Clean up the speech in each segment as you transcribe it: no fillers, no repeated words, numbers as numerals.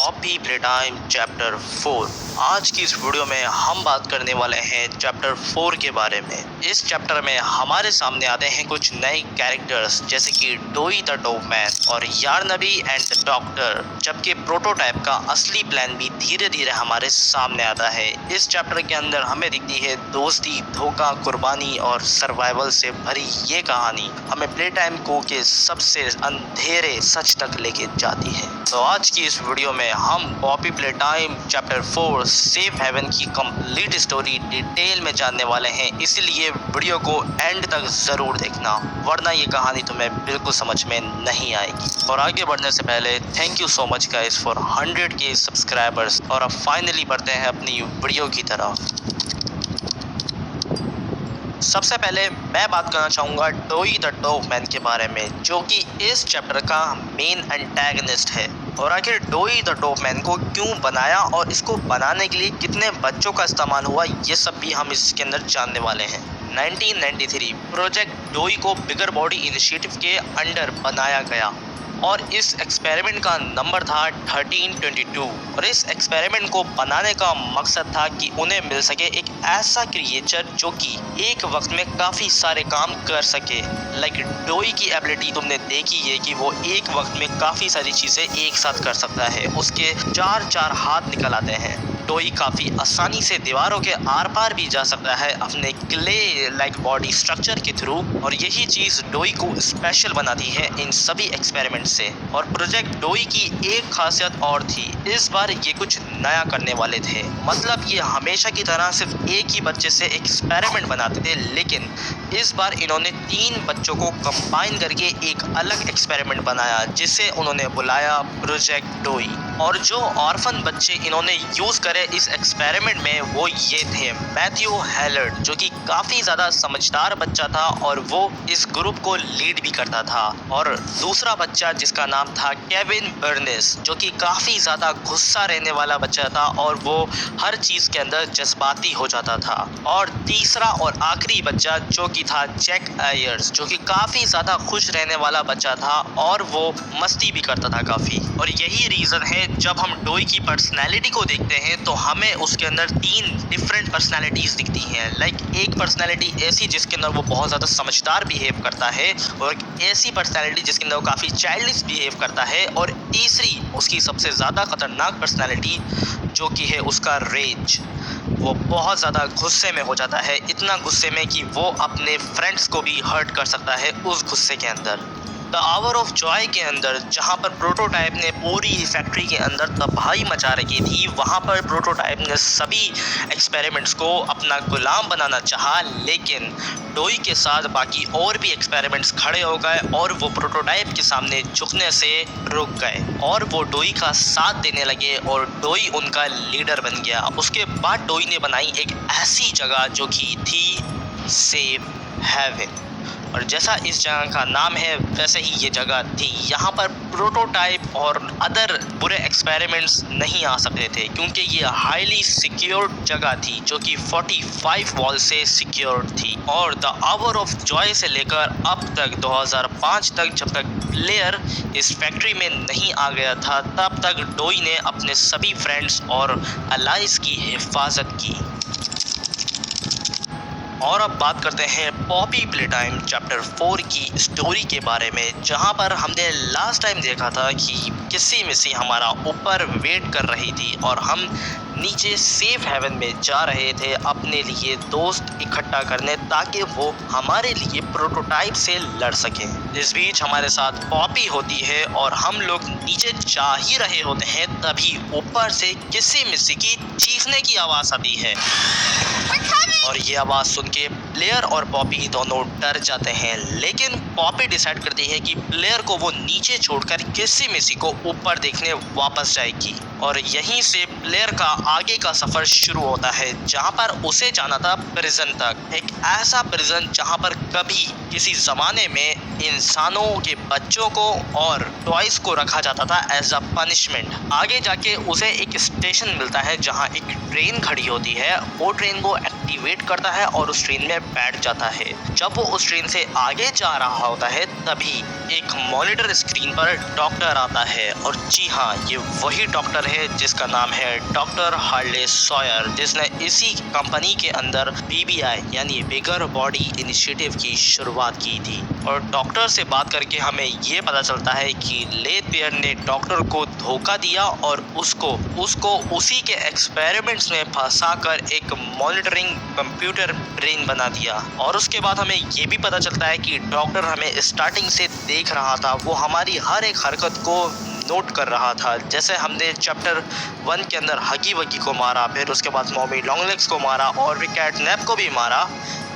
Poppy Playtime chapter 4। आज की इस वीडियो में हम बात करने वाले हैं चैप्टर 4 के बारे में। इस चैप्टर में हमारे सामने आते हैं कुछ नए कैरेक्टर्स जैसे कि डोई द डोगमैन और यारनबी एंड द डॉक्टर, जबकि प्रोटोटाइप का असली प्लान भी धीरे धीरे हमारे सामने आता है। इस चैप्टर के अंदर हमें दिखती है दोस्ती, धोखा, कुर्बानी और सर्वाइवल से भरी ये कहानी हमें प्लेटाइम को के सबसे अंधेरे सच तक लेके जाती है। तो आज की इस वीडियो में हम Poppy Playtime chapter 4 Safe Haven की कंप्लीट स्टोरी डिटेल में जानने वाले हैं, इसलिए वीडियो को एंड तक जरूर देखना, वरना ये कहानी तुम्हें बिल्कुल समझ में नहीं आएगी। और आगे बढ़ने से पहले thank you so much guys for 100K subscribers. और अब फाइनली बढ़ते हैं अपनी वीडियो की तरफ। सबसे पहले मैं बात करना चाहूँगा डोई द डोगमैन के बारे में, जो कि इस चैप्टर का मेन एंटेगनिस्ट है। और आखिर डोई द डोगमैन को क्यों बनाया और इसको बनाने के लिए कितने बच्चों का इस्तेमाल हुआ, ये सब भी हम इसके अंदर जानने वाले हैं। 1993 प्रोजेक्ट डोई को बिगर बॉडी इनिशिएटिव के अंडर बनाया गया और इस एक्सपेरिमेंट का नंबर था 1322। और इस एक्सपेरिमेंट को बनाने का मकसद था कि उन्हें मिल सके एक ऐसा क्रिएचर जो कि एक वक्त में काफ़ी सारे काम कर सके। लाइक डोई की एबिलिटी तुमने देखी है कि वो एक वक्त में काफ़ी सारी चीज़ें एक साथ कर सकता है, उसके चार हाथ निकल आते हैं। डोई काफ़ी आसानी से दीवारों के आर पार भी जा सकता है अपने क्ले लाइक बॉडी स्ट्रक्चर के थ्रू, और यही चीज़ डोई को स्पेशल बनाती है इन सभी एक्सपेरिमेंट से। और प्रोजेक्ट डोई की एक खासियत और थी, इस बार ये कुछ नया करने वाले थे। मतलब ये हमेशा की तरह सिर्फ एक ही बच्चे से एक्सपेरिमेंट बनाते थे, लेकिन इस बार इन्होंने 3 बच्चों को कंबाइन करके एक अलग एक्सपेरिमेंट बनाया जिसे उन्होंने बुलाया प्रोजेक्ट डोई। और जो ऑर्फन बच्चे इन्होंने यूज़ करे इस एक्सपेरिमेंट में वो ये थे मैथ्यू हैलर्ड, जो कि काफ़ी ज़्यादा समझदार बच्चा था और वो इस ग्रुप को लीड भी करता था। और दूसरा बच्चा जिसका नाम था केविन बर्नेस, जो कि काफ़ी ज़्यादा गुस्सा रहने वाला बच्चा था और वो हर चीज़ के अंदर जज्बाती हो जाता था। और तीसरा और आखिरी बच्चा जो कि था जैक आयर्स, जो कि काफ़ी ज़्यादा खुश रहने वाला बच्चा था और वो मस्ती भी करता था काफ़ी। और यही रीज़न है जब हम डोई की पर्सनैलिटी को देखते हैं तो हमें उसके अंदर 3 डिफरेंट पर्सनैलिटीज़ दिखती हैं। लाइक एक पर्सनैलिटी ऐसी जिसके अंदर वो बहुत ज़्यादा समझदार बिहेव करता है, और एक ऐसी पर्सनैलिटी जिसके अंदर वो काफ़ी चाइल्डिश बिहेव करता है, और तीसरी उसकी सबसे ज़्यादा खतरनाक पर्सनैलिटी जो कि है उसका रेज। वो बहुत ज़्यादा गुस्से में हो जाता है, इतना गुस्से में कि वो अपने फ्रेंड्स को भी हर्ट कर सकता है उस गुस्से के अंदर। द आवर ऑफ जॉय के अंदर जहाँ पर प्रोटोटाइप ने पूरी फैक्ट्री के अंदर तबाही मचा रखी थी, वहाँ पर प्रोटोटाइप ने सभी एक्सपेरिमेंट्स को अपना गुलाम बनाना चाहा, लेकिन डोई के साथ बाकी और भी एक्सपेरिमेंट्स खड़े हो गए और वो प्रोटोटाइप के सामने झुकने से रुक गए और वो डोई का साथ देने लगे और डोई उनका लीडर बन गया। उसके बाद डोई ने बनाई एक ऐसी जगह जो कि थी सेफ हेवन, और जैसा इस जगह का नाम है वैसे ही ये जगह थी। यहाँ पर प्रोटोटाइप और अदर बुरे एक्सपेरिमेंट्स नहीं आ सकते थे क्योंकि ये हाईली सिक्योर्ड जगह थी जो कि 45 वॉल से सिक्योर्ड थी। और द आवर ऑफ जॉय से लेकर अब तक 2005 तक, जब तक प्लेयर इस फैक्ट्री में नहीं आ गया था, तब तक डोई ने अपने सभी फ्रेंड्स और अलाइज की हिफाजत की। और अब बात करते हैं पॉपी प्लेटाइम चैप्टर 4 की स्टोरी के बारे में, जहां पर हमने लास्ट टाइम देखा था कि किसी मिसी हमारा ऊपर वेट कर रही थी और हम नीचे सेफ हेवन में जा रहे थे अपने लिए दोस्त इकट्ठा करने, ताकि वो हमारे लिए प्रोटोटाइप से लड़ सके। इस बीच हमारे साथ पॉपी होती है और हम लोग नीचे जा ही रहे होते हैं, तभी ऊपर से किसी मिसी की चीखने की आवाज़ आती है। और ये आवाज़ सुन के प्लेयर और पॉपी दोनों डर जाते हैं, लेकिन पॉपी डिसाइड करती है कि प्लेयर को वो नीचे छोड़कर किसी मिसी को ऊपर देखने वापस जाएगी। और यहीं से प्लेयर का आगे का सफ़र शुरू होता है, जहां पर उसे जाना था प्रिजन तक। एक ऐसा प्रिजन जहां पर कभी किसी ज़माने में इंसानों के बच्चों को और टॉयज को रखा जाता था एज अ पनिशमेंट। आगे जाके उसे एक स्टेशन मिलता है जहां एक ट्रेन खड़ी होती है, वो ट्रेन को एक्टिवेट करता है और उस ट्रेन में बैठ जाता है। जब वो उस ट्रेन से आगे जा रहा होता है तभी एक मॉनिटर स्क्रीन पर डॉक्टर आता है, और जी हाँ, ये वही डॉक्टर है जिसका नाम है डॉक्टर हार्ले सॉयर, जिसने इसी कंपनी के अंदर BBI यानी बिगर बॉडी इनिशिएटिव की शुरुआत की थी। और डॉक्टर से बात करके हमें ये पता चलता है कि लेथ पेयर ने डॉक्टर को धोखा दिया और उसको उसी के एक्सपेरिमेंट्स में फंसाकर एक मॉनिटरिंग कंप्यूटर ब्रेन बना दिया। और उसके बाद हमें ये भी पता चलता है कि डॉक्टर हमें स्टार्टिंग से देख रहा था, वो हमारी हर एक हरकत को नोट कर रहा था। जैसे हमने चैप्टर 1 के अंदर हगी वगी को मारा, फिर उसके बाद मॉमी लॉन्गलेग्स को मारा और कैटनैप को भी मारा,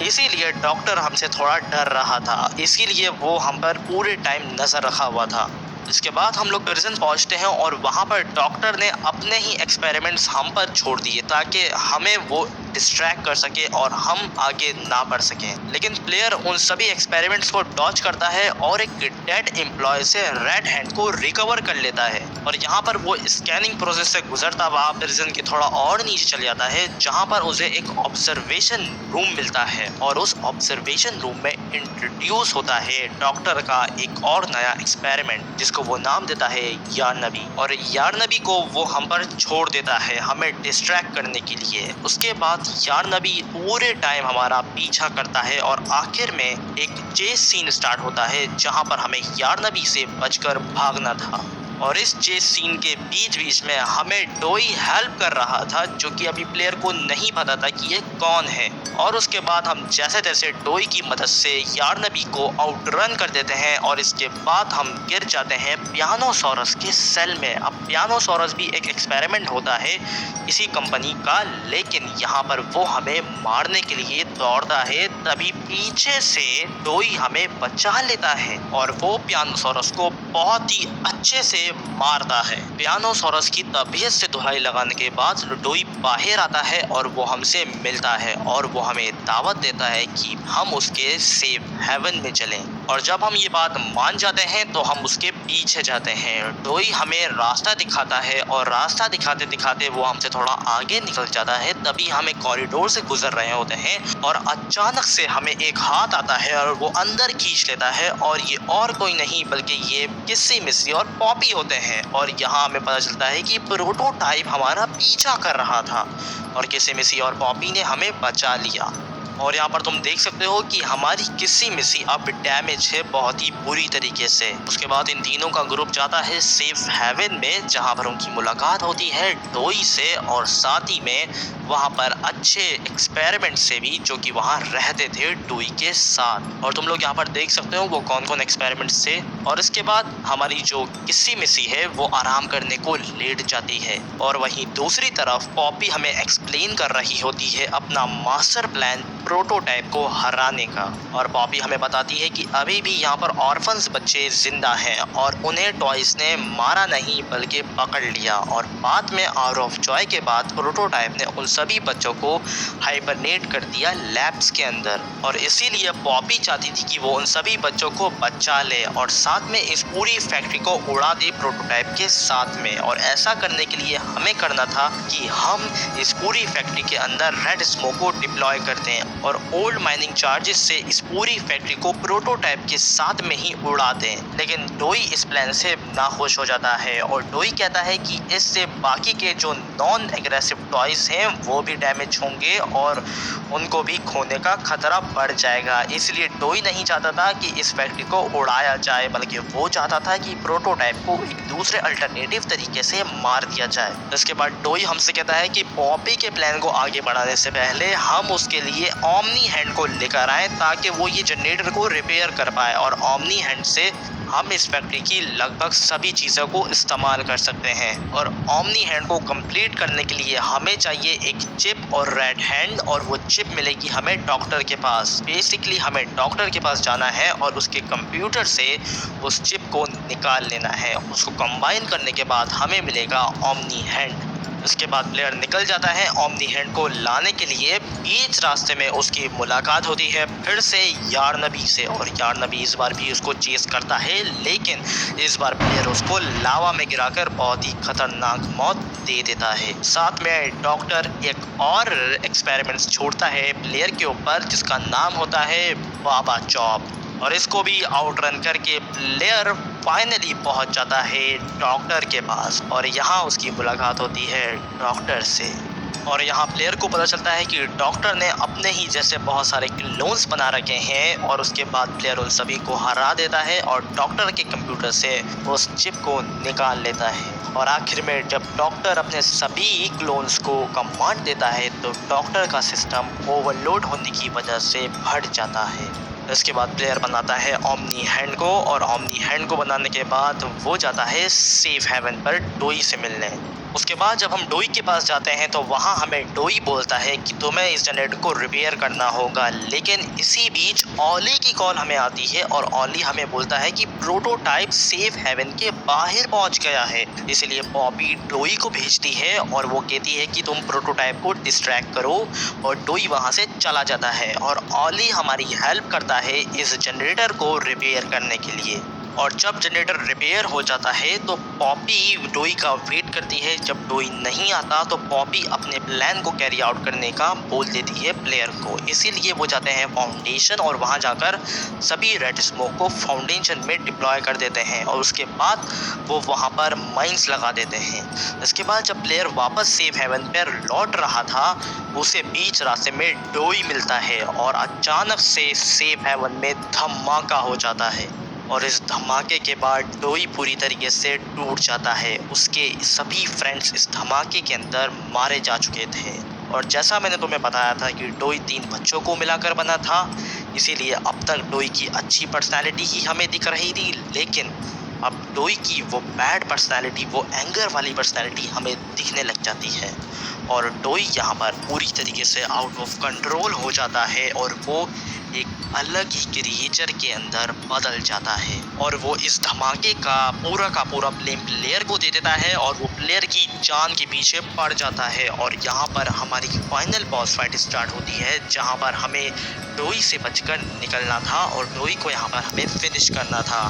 इसीलिए डॉक्टर हमसे थोड़ा डर रहा था, इसीलिए वो हम पर पूरे टाइम नजर रखा हुआ था। इसके बाद हम लोग प्रिजन पहुंचते हैं और वहां पर डॉक्टर ने अपने ही एक्सपेरिमेंट्स हम पर छोड़ दिए ताकि हमें वो डिस्ट्रैक्ट कर सके और हम आगे ना बढ़ सकें। लेकिन प्लेयर उन सभी एक्सपेरिमेंट्स को डॉज करता है और एक डेड एम्प्लॉय से रेड हैंड को रिकवर कर लेता है। और यहाँ पर वो स्कैनिंग प्रोसेस से गुजरता हुआ प्रिजन के थोड़ा और नीचे चले जाता है, जहाँ पर उसे एक ऑब्जर्वेशन रूम मिलता है। और उस ऑब्जर्वेशन रूम में इंट्रोड्यूस होता है डॉक्टर का एक और नया एक्सपेरिमेंट, जिसको वो नाम देता है यारनबी। और यारनबी को वो हम पर छोड़ देता है हमें डिस्ट्रैक्ट करने के लिए। उसके बाद यारनबी पूरे टाइम हमारा पीछा करता है और आखिर में एक चेस सीन स्टार्ट होता है, जहां पर हमें यारनबी से बचकर भागना था। और इस चेस सीन के बीच बीच में हमें डोई हेल्प कर रहा था, जो कि अभी प्लेयर को नहीं पता था कि ये कौन है। और उसके बाद हम जैसे तैसे डोई की मदद से यारनबी को आउटरन कर देते हैं और इसके बाद हम गिर जाते हैं पियानोसोरस के सेल में। अब पियानोसोरस भी एक एक्सपेरिमेंट होता है इसी कंपनी का, लेकिन यहाँ पर वो हमें मारने के लिए दौड़ता है, तभी पीछे से डोई हमें बचा लेता है और वो पियानोसोरस को बहुत ही अच्छे से मारता है। पियानोसोरस की तबीयत से दुहाई लगाने के बाद डोई बाहर आता है और वो हमसे मिलता है और वो हमें दावत देता है कि हम उसके सेफ हेवन में चलें। और जब हम ये बात मान जाते हैं तो हम उसके पीछे जाते हैं। डोई हमें रास्ता दिखाता है और रास्ता दिखाते दिखाते वो हमसे थोड़ा आगे निकल जाता है। तभी हम एक कॉरिडोर से गुजर रहे होते हैं और अचानक से हमें एक हाथ आता है और वो अंदर खींच लेता है, और ये और कोई नहीं बल्कि ये किसी मिसी और पॉपी होते हैं। और यहाँ हमें पता चलता है कि प्रोटोटाइप हमारा पीछा कर रहा था और किसी मिसी और पॉपी ने हमें बचा लिया। और यहाँ पर तुम देख सकते हो कि हमारी किसी मिसी अब डैमेज है बहुत ही बुरी तरीके से। उसके बाद इन तीनों का ग्रुप जाता है सेफ हेवन में, जहाँ पर उनकी मुलाकात होती है डोई से और साथ ही में वहाँ पर अच्छे एक्सपेरिमेंट से भी, जो कि वहाँ रहते थे डोई के साथ। और तुम लोग यहाँ पर देख सकते हो वो कौन कौन एक्सपेरिमेंट से। और इसके बाद हमारी जो किसी मिसी है वो आराम करने को लेट जाती है और वहीं दूसरी तरफ पॉपी हमें एक्सप्लेन कर रही होती है अपना मास्टर प्लान प्रोटोटाइप को हराने का। और पॉपी हमें बताती है कि अभी भी यहाँ पर ऑर्फन्स बच्चे जिंदा हैं और उन्हें टॉयज ने मारा नहीं बल्कि पकड़ लिया। और बाद में आउट ऑफ जॉय के बाद प्रोटोटाइप ने उन सभी बच्चों को हाइबरनेट कर दिया लैब्स के अंदर। और इसीलिए पॉपी चाहती थी कि वो उन सभी बच्चों को बचा ले और साथ में इस पूरी फैक्ट्री को उड़ा दे प्रोटोटाइप के साथ में। और ऐसा करने के लिए हमें करना था कि हम इस पूरी फैक्ट्री के अंदर रेड स्मोक को डिप्लॉय कर दें और ओल्ड माइनिंग चार्जेस से इस पूरी फैक्ट्री को प्रोटोटाइप के साथ में ही उड़ा दें। लेकिन डोई इस प्लान से नाखुश हो जाता है और डोई कहता है कि इससे बाकी के जो नॉन एग्रेसिव टॉयज हैं वो भी डैमेज होंगे और उनको भी खोने का खतरा बढ़ जाएगा। इसलिए डोई नहीं चाहता था कि इस फैक्ट्री को उड़ाया जाए, बल्कि वो चाहता था कि प्रोटोटाइप को एक दूसरे अल्टरनेटिव तरीके से मार दिया जाए। इसके बाद डोई हमसे कहता है कि पॉपी के प्लान को आगे बढ़ाने से पहले हम उसके लिए ओमनी हैंड को लेकर आए ताकि वो ये जनरेटर को रिपेयर कर पाए और ओमनी हैंड से हम इस फैक्ट्री की लगभग सभी चीज़ों को इस्तेमाल कर सकते हैं। और ओमनी हैंड को कंप्लीट करने के लिए हमें चाहिए एक चिप और रेड हैंड, और वो चिप मिलेगी हमें डॉक्टर के पास। बेसिकली हमें डॉक्टर के पास जाना है और उसके कंप्यूटर से उस चिप को निकाल लेना है। उसको कंबाइन करने के बाद हमें मिलेगा ओमनी हैंड। इसके बाद प्लेयर निकल जाता है ओमनी हैंड को लाने के लिए। बीच रास्ते में उसकी मुलाकात होती है फिर से यारनबी से, और यारनबी इस बार भी उसको चेस करता है, लेकिन इस बार प्लेयर उसको लावा में गिराकर बहुत ही खतरनाक मौत दे देता है। साथ में डॉक्टर एक और एक्सपेरिमेंट्स छोड़ता है प्लेयर के ऊपर जिसका नाम होता है बाबा चॉप, और इसको भी आउटरन करके प्लेयर फाइनली पहुंच जाता है डॉक्टर के पास, और यहाँ उसकी मुलाकात होती है डॉक्टर से। और यहाँ प्लेयर को पता चलता है कि डॉक्टर ने अपने ही जैसे बहुत सारे क्लोन्स बना रखे हैं, और उसके बाद प्लेयर उन सभी को हरा देता है और डॉक्टर के कंप्यूटर से उस चिप को निकाल लेता है। और आखिर में जब डॉक्टर अपने सभी क्लोन्स को कमांड देता है तो डॉक्टर का सिस्टम ओवरलोड होने की वजह से फट जाता है। इसके बाद प्लेयर बनाता है ओमनी हैंड को, और ओमनी हैंड को बनाने के बाद वो जाता है सेफ हेवन पर डोई से मिलने। उसके बाद जब हम डोई के पास जाते हैं तो वहाँ हमें डोई बोलता है कि तुम्हें इस जनरेटर को रिपेयर करना होगा, लेकिन इसी बीच ऑली की कॉल हमें आती है और ऑली हमें बोलता है कि प्रोटोटाइप सेफ हेवन के बाहर पहुँच गया है। इसलिए पॉपी डोई को भेजती है और वो कहती है कि तुम प्रोटोटाइप को डिस्ट्रैक्ट करो, और डोई वहाँ से चला जाता है और ऑली हमारी हेल्प करता है इस जनरेटर को रिपेयर करने के लिए। और जब जनरेटर रिपेयर हो जाता है तो पॉपी डोई का वेट करती है। जब डोई नहीं आता तो पॉपी अपने प्लान को कैरी आउट करने का बोल देती है प्लेयर को, इसीलिए वो जाते हैं फाउंडेशन और वहाँ जाकर सभी रेड स्मोक को फाउंडेशन में डिप्लॉय कर देते हैं, और उसके बाद वो वहाँ पर माइंस लगा देते हैं। इसके बाद जब प्लेयर वापस सेफ हेवन पर लौट रहा था उसे बीच रास्ते में डोई मिलता है, और अचानक से सेफ हेवन में धमाका हो जाता है, और इस धमाके के बाद डोई पूरी तरीके से टूट जाता है। उसके सभी फ्रेंड्स इस धमाके के अंदर मारे जा चुके थे, और जैसा मैंने तुम्हें बताया था कि डोई 3 बच्चों को मिलाकर बना था, इसीलिए अब तक डोई की अच्छी पर्सनैलिटी ही हमें दिख रही थी, लेकिन अब डोई की वो बैड पर्सनैलिटी, वो एंगर वाली पर्सनैलिटी हमें दिखने लग जाती है, और डोई यहाँ पर पूरी तरीके से आउट ऑफ कंट्रोल हो जाता है और वो एक अलग ही क्रिएचर के अंदर बदल जाता है। और वो इस धमाके का पूरा ब्लेम प्लेयर को दे देता है, और वो प्लेयर की जान के पीछे पड़ जाता है। और यहाँ पर हमारी फाइनल बॉस फाइट स्टार्ट होती है, जहाँ पर हमें डोई से बचकर निकलना था और डोई को यहाँ पर हमें फिनिश करना था।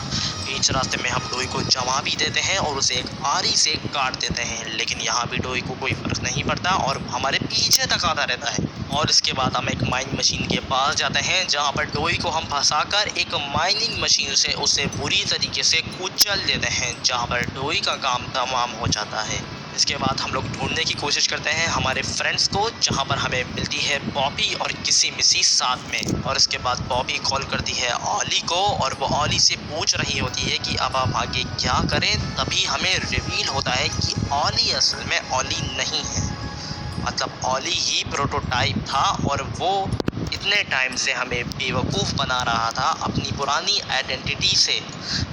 बीच रास्ते में हम डोई को जमा भी देते हैं और उसे एक आरी से काट देते हैं, लेकिन यहाँ भी डोई को कोई फर्क नहीं पड़ता और हमारे पीछे तक आता रहता है। और इसके बाद हम एक माइनिंग मशीन के पास जाते हैं, जहाँ पर डोई को हम फंसाकर एक माइनिंग मशीन से उसे बुरी तरीके से कुचल देते हैं, जहाँ पर डोई का काम तमाम हो जाता है। इसके बाद हम लोग ढूंढने की कोशिश करते हैं हमारे फ्रेंड्स को, जहाँ पर हमें मिलती है पॉपी और किसी मिसी साथ में। और इसके बाद पॉपी कॉल करती है ऑली को, और वो ऑली से पूछ रही होती है कि अब आप आगे क्या करें। तभी हमें रिवील होता है कि ऑली असल में ऑली नहीं है, मतलब ऑली ही प्रोटोटाइप था, और वो इतने टाइम से हमें बेवकूफ़ बना रहा था अपनी पुरानी आइडेंटिटी से।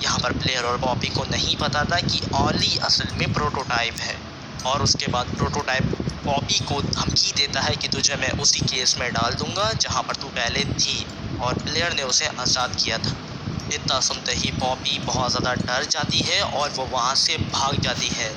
यहाँ पर प्लेयर और पॉपी को नहीं पता था कि ऑली असल में प्रोटोटाइप है। और उसके बाद प्रोटोटाइप पॉपी को धमकी देता है कि तुझे मैं उसी केस में डाल दूंगा जहाँ पर तू पहले थी, और प्लेयर ने उसे आज़ाद किया था। इतना सुनते ही पॉपी बहुत ज़्यादा डर जाती है और वो वहाँ से भाग जाती है।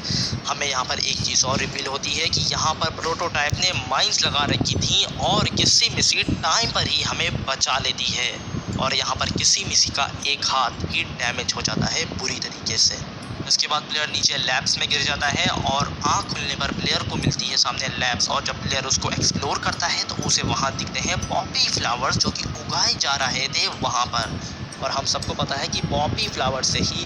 हमें यहाँ पर एक चीज़ और रिवील होती है कि यहाँ पर प्रोटोटाइप ने माइंस लगा रखी थी, और किसी मिसी टाइम पर ही हमें बचा लेती है, और यहाँ पर किसी मिसी का एक हाथ ही डैमेज हो जाता है बुरी तरीके से। इसके बाद प्लेयर नीचे लैब्स में गिर जाता है, और आँख खुलने पर प्लेयर को मिलती है सामने लैब्स, और जब प्लेयर उसको एक्सप्लोर करता है तो उसे वहाँ दिखते हैं पॉपी फ्लावर्स जो कि उगाए जा रहे थे वहाँ पर। और हम सबको पता है कि पॉपी फ्लावर से ही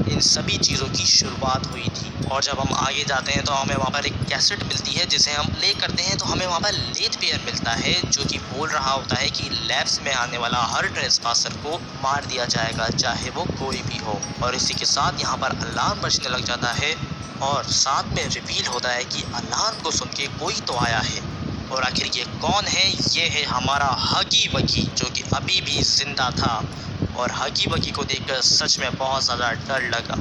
इन सभी चीज़ों की शुरुआत हुई थी। और जब हम आगे जाते हैं तो हमें वहाँ पर एक कैसेट मिलती है जिसे हम प्ले करते हैं, तो हमें वहाँ पर लेथ पेयर मिलता है जो कि बोल रहा होता है कि लैब्स में आने वाला हर ट्रेसपासर को मार दिया जाएगा, चाहे वो कोई भी हो। और इसी के साथ यहाँ पर अलार्म बजने लग जाता है, और साथ में रिवील होता है कि अलार्म को सुन के कोई तो आया है। और आखिर ये कौन है? ये है हमारा हगी वगी, जो कि अभी भी जिंदा था। और हगी वगी को देखकर सच में बहुत ज़्यादा डर लगा।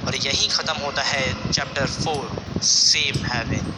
और यहीं ख़त्म होता है चैप्टर 4 सेफ हेवन।